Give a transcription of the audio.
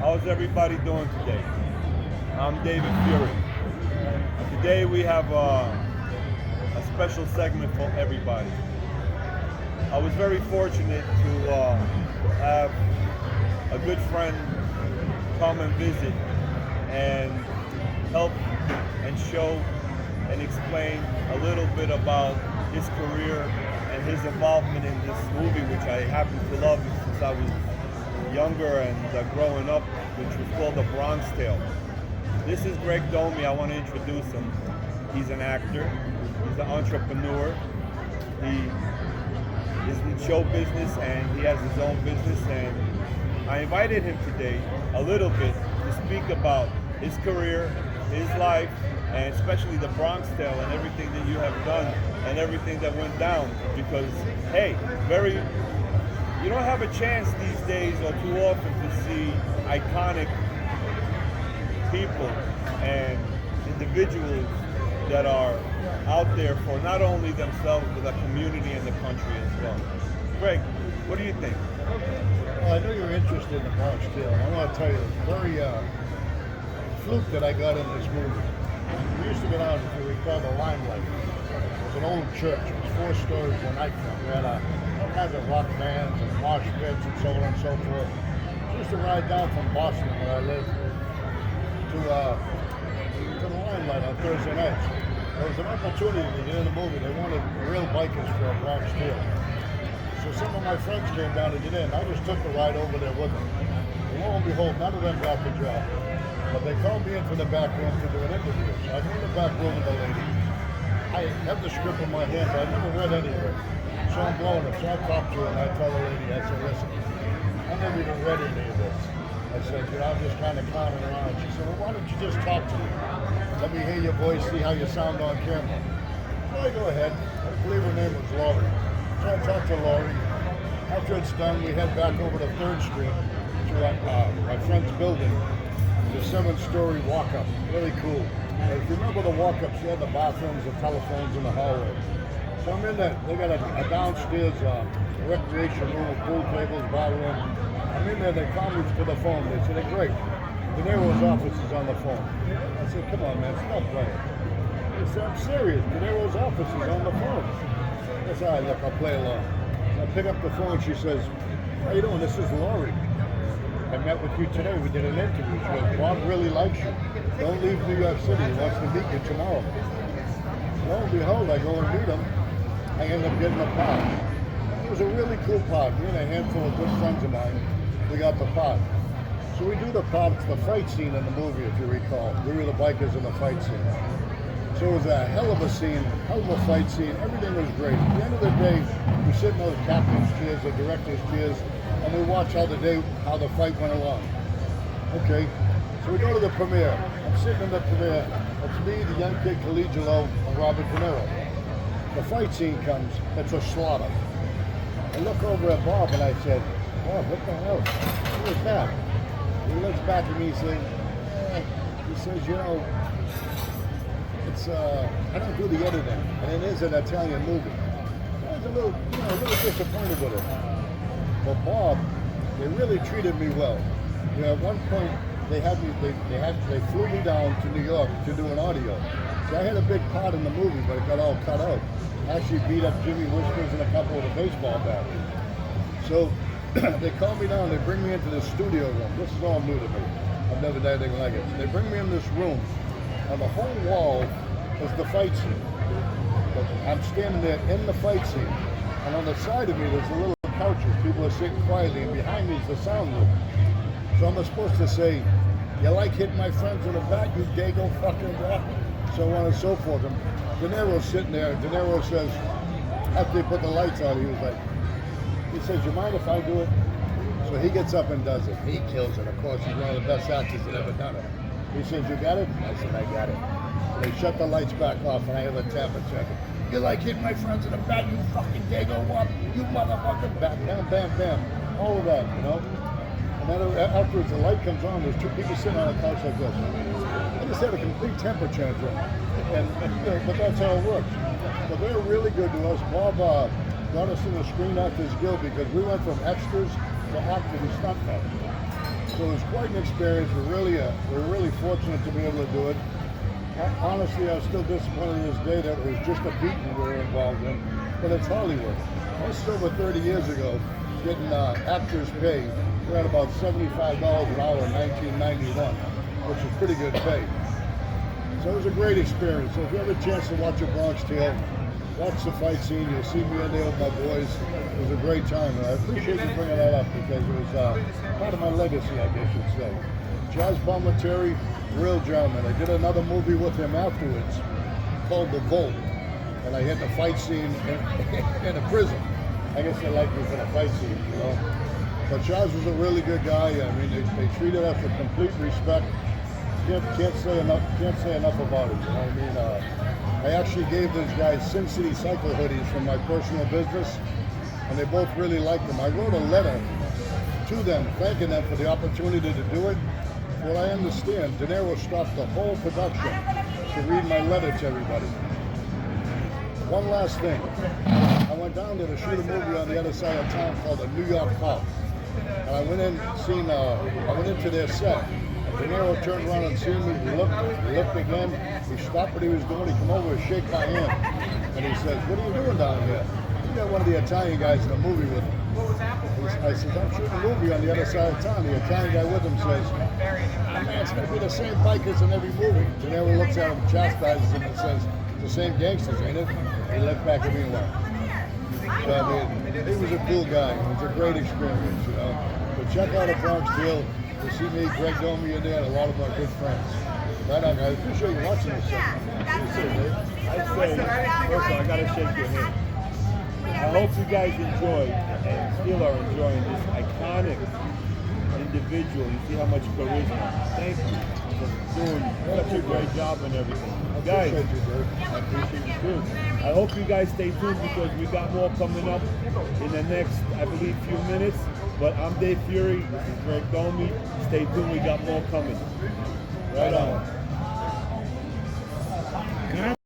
How's everybody doing today? I'm David Furie. Today we have a special segment for everybody. I was very fortunate to have a good friend come and visit and help and show and explain a little bit about his career and his involvement in this movie, which I happen to love since I was younger and growing up, which was called A Bronx Tale. This is Greg Domey. I want to introduce him. He's an actor. He's an entrepreneur. He is in show business and he has his own business. And I invited him today a little bit to speak about his career, his life, and especially the Bronx Tale and everything that you have done and everything that went down. Because, hey, you don't have a chance these days or too often to see iconic people and individuals that are out there for not only themselves but the community and the country as well. Greg, what do you think? Well, I know you're interested in the Bronx Tale. I want to tell you, it's very fluke that I got in this movie. We used to go down, if you recall, the Limelight. It was an old church. It was 4 stories when I come. We had all kinds of rock bands and mosh pits and so on and so forth. I used to ride down from Boston, where I lived, to the Limelight on Thursday nights. There was an opportunity to get in the movie. They wanted real bikers for A Bronx Tale. So some of my friends came down to get in. I just took the ride over there with them. And lo and behold, none of them got the job. But they called me into the back room to do an interview. So I go in the back room with the lady. I have the script in my hand, but I never read any of it. So I'm blowing it. So I talk to her and I tell the lady, I said, listen, I never even read any of this. I said, I'm just kind of clowning around. She said, well, why don't you just talk to me? Let me hear your voice, see how you sound on camera. So I go ahead. I believe her name was Laurie. So I talked to Laurie. After it's done, we head back over to 3rd Street to my friend's building. It's a 7-story walk-up. Really cool. And if you remember the walk-ups, you had the bathrooms, the telephones in the hallway. So I'm in there. They got a downstairs recreation room with pool tables, bar room. I'm in there. They call me to the phone. They said, hey, Greg, De Niro's office is on the phone. I said, come on, man, stop playing. They said, I'm serious. De Niro's office is on the phone. I said, all right, look, I'll play along. So I pick up the phone. She says, how you doing? This is Laurie. I met with you today. We did an interview. She goes, Bob really likes you. Don't leave New York City. He wants to meet you tomorrow. Lo and behold, I go and meet him. I end up getting a pod. It was a really cool pod. Me and a handful of good friends of mine, we got the pod. So we do the pod. It's the fight scene in the movie, if you recall. We were the bikers in the fight scene. So it was a hell of a scene, hell of a fight scene. Everything was great. At the end of the day, we sit in those captain's chairs, the director's chairs, and we watch how the fight went along. Okay, so we go to the premiere. I'm sitting in the premiere. It's me, the young kid Collegialo, and Robert De Niro. The fight scene comes. It's a slaughter. I look over at Bob and I said, Bob, what the hell? Who was that? He looks back at me and he says, you know, it's I don't do the editing, and it is an Italian movie. I was a little disappointed with it. But Bob, they really treated me well. You know, at one point they flew me down to New York to do an audio. So I had a big part in the movie, but it got all cut out. I actually beat up Jimmy Whiskers and a couple of the baseball bats. So they call me down, they bring me into the studio room. This is all new to me. I've never done anything like it. So they bring me in this room. On the whole wall is the fight scene. But I'm standing there in the fight scene. And on the side of me, there's a little couches. People are sitting quietly, and behind me is the sound room. So I'm supposed to say, you like hitting my friends in the back, you dago fucking rat? So on and so forth. And De Niro's sitting there. De Niro says, after they put the lights on, he says, you mind if I do it? So he gets up and does it. He kills it. Of course, he's one of the best actors that ever done it. He says, you got it? I said, I got it. So they shut the lights back off, and I have a tap and check. You like hitting my friends in the back, you fucking dago what? You motherfucker. Bam, bam, bam, bam. All of that, you know? And then afterwards, the light comes on. There's 2 people sitting on a couch like this. I just had a complete temper tantrum. But that's how it works. But they're really good to us. Bob got us in the Screen Actors Guild because we went from extras to actors and stuntmen. So it was quite an experience. We're really fortunate to be able to do it. Honestly, I was still disappointed to this day that it was just a beating we were involved in, but it's Hollywood. This is over 30 years ago, getting actors paid. We're at about $75 an hour in 1991, which is pretty good pay. So it was a great experience. So if you have a chance to watch A Bronx Tale, watch the fight scene. You'll see me in there with my boys. It was a great time, and I appreciate you bringing that up because it was part of my legacy, I guess you'd say. Chaz Palminteri, real gentleman. I did another movie with him afterwards called The Vault, and I had the fight scene in a prison. I guess they liked me for the fight scene, you know. But Chaz was a really good guy. I mean, they treated us with complete respect. Can't say enough about it. You know what I mean? I actually gave those guys Sin City Cycle hoodies from my personal business, and they both really liked them. I wrote a letter to them thanking them for the opportunity to do it. From what I understand, De Niro stopped the whole production to read my letter to everybody. One last thing. I went down there to shoot a movie on the other side of town called The New York Cop. And I went into their set. De Niro turned around and seen me. He looked again. He stopped what he was doing. He come over and shake my hand. And he says, "What are you doing down here?" You got one of the Italian guys in the movie with him. I said, "I'm shooting a movie on the other side of town." The Italian guy with him says, "Oh, man, it's going to be the same bikers in every movie." De Niro looks at him, chastises him, and says, "It's the same gangsters, ain't it?" He looked back at me and laughed. So, I mean, he was a cool guy. It was a great experience, you know. But check out A Bronx Tale. You see me, Greg Domey in there, and a lot of my good friends. Right on, guys. Appreciate you watching this segment. I'd say, first of all, I gotta shake your hand. I hope you guys enjoy and still are enjoying this iconic individual. You see how much charisma. Thank you for doing such a great job and everything. Guys, Appreciate you, dude. I appreciate you too. I hope you guys stay tuned because we got more coming up in the next, I believe, few minutes. But I'm Dave Furie. This is Greg Domey. Stay tuned. We got more coming. Right on.